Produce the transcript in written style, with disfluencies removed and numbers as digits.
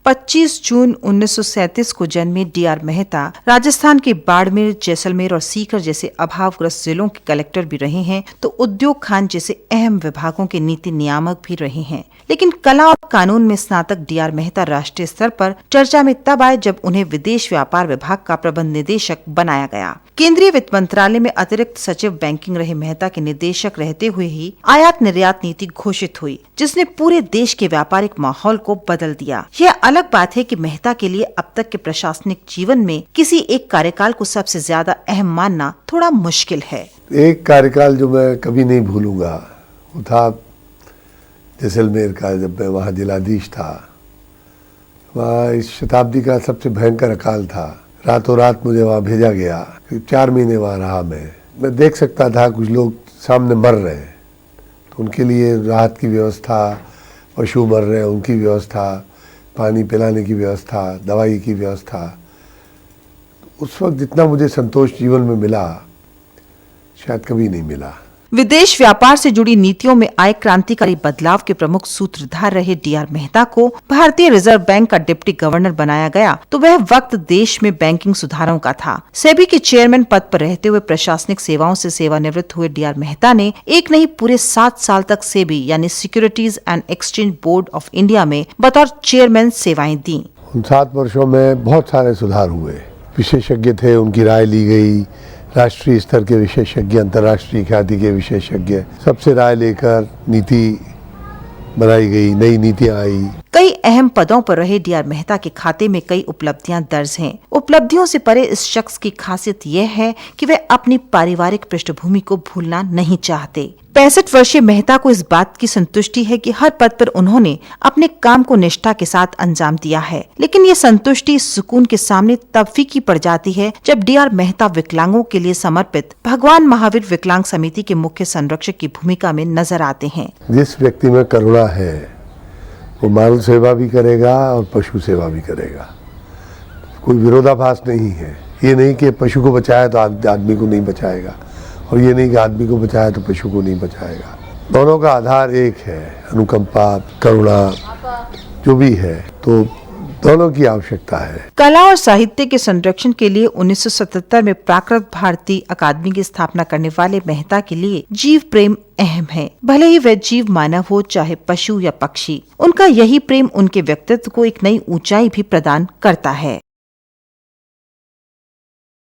25 जून 1937 को जन्मे डी.आर. मेहता राजस्थान के बाड़मेर, जैसलमेर और सीकर जैसे अभावग्रस्त जिलों के कलेक्टर भी रहे हैं, तो उद्योग खान जैसे अहम विभागों के नीति नियामक भी रहे हैं। लेकिन कला और कानून में स्नातक डी.आर. मेहता राष्ट्रीय स्तर पर चर्चा में तब आए जब उन्हें विदेश व्यापार विभाग का प्रबंध निदेशक बनाया गया। केंद्रीय वित्त मंत्रालय में अतिरिक्त सचिव बैंकिंग रहे मेहता के निदेशक रहते हुए ही आयात निर्यात नीति घोषित हुई, जिसने पूरे देश के व्यापारिक माहौल को बदल दिया। यह अलग बात है कि मेहता के लिए अब तक के प्रशासनिक जीवन में किसी एक कार्यकाल को सबसे ज्यादा अहम मानना थोड़ा मुश्किल है। एक कार्यकाल जो मैं कभी नहीं भूलूंगा वो था जैसलमेर का, जब मैं वहाँ जिलाधीश था। वहाँ इस शताब्दी का सबसे भयंकर अकाल था। रातों रात मुझे वहाँ भेजा गया। 4 महीने वहाँ रहा मैं देख सकता था कुछ लोग सामने मर रहे हैं, तो उनके लिए राहत की व्यवस्था, पशु मर रहे हैं उनकी व्यवस्था, पानी पिलाने की व्यवस्था, दवाई की व्यवस्था। उस वक्त जितना मुझे संतोष जीवन में मिला शायद कभी नहीं मिला। विदेश व्यापार से जुड़ी नीतियों में आए क्रांतिकारी बदलाव के प्रमुख सूत्रधार रहे डी.आर. मेहता को भारतीय रिजर्व बैंक का डिप्टी गवर्नर बनाया गया, तो वह वक्त देश में बैंकिंग सुधारों का था। सेबी के चेयरमैन पद पर रहते हुए प्रशासनिक सेवाओं से सेवानिवृत्त हुए डी.आर. मेहता ने एक नहीं पूरे 7 साल तक सेबी यानी securities and exchange board of India में बतौर चेयरमैन सेवाएं दी। उन 7 वर्षों में बहुत सारे सुधार हुए। विशेषज्ञ थे, उनकी राय ली गई। राष्ट्रीय स्तर के विशेषज्ञ, अंतर्राष्ट्रीय ख्याति के विशेषज्ञ, सबसे राय लेकर नीति बनाई गई, नई नीतियां आई। कई अहम पदों पर रहे डी.आर. मेहता के खाते में कई उपलब्धियां दर्ज हैं। उपलब्धियों से परे इस शख्स की खासियत यह है कि वे अपनी पारिवारिक पृष्ठभूमि को भूलना नहीं चाहते। 65 वर्षीय मेहता को इस बात की संतुष्टि है कि हर पद पर उन्होंने अपने काम को निष्ठा के साथ अंजाम दिया है। लेकिन ये संतुष्टि सुकून के सामने तब फीकी पड़ जाती है जब डी.आर. मेहता विकलांगों के लिए समर्पित भगवान महावीर विकलांग समिति के मुख्य संरक्षक की भूमिका में नजर आते हैं। जिस व्यक्ति में करुणा है वो मानव सेवा भी करेगा और पशु सेवा भी करेगा। कोई विरोधाभास नहीं है। ये नहीं कि पशु को बचाया तो आदमी को नहीं बचाएगा, और ये नहीं कि आदमी को बचाया तो पशु को नहीं बचाएगा। दोनों का आधार एक है, अनुकंपा, करुणा जो भी है, तो दोनों की आवश्यकता है। कला और साहित्य के संरक्षण के लिए 1977 में प्राकृत भारती अकादमी की स्थापना करने वाले मेहता के लिए जीव प्रेम अहम है। भले ही वह जीव मानव हो चाहे पशु या पक्षी, उनका यही प्रेम उनके व्यक्तित्व को एक नई ऊंचाई भी प्रदान करता है।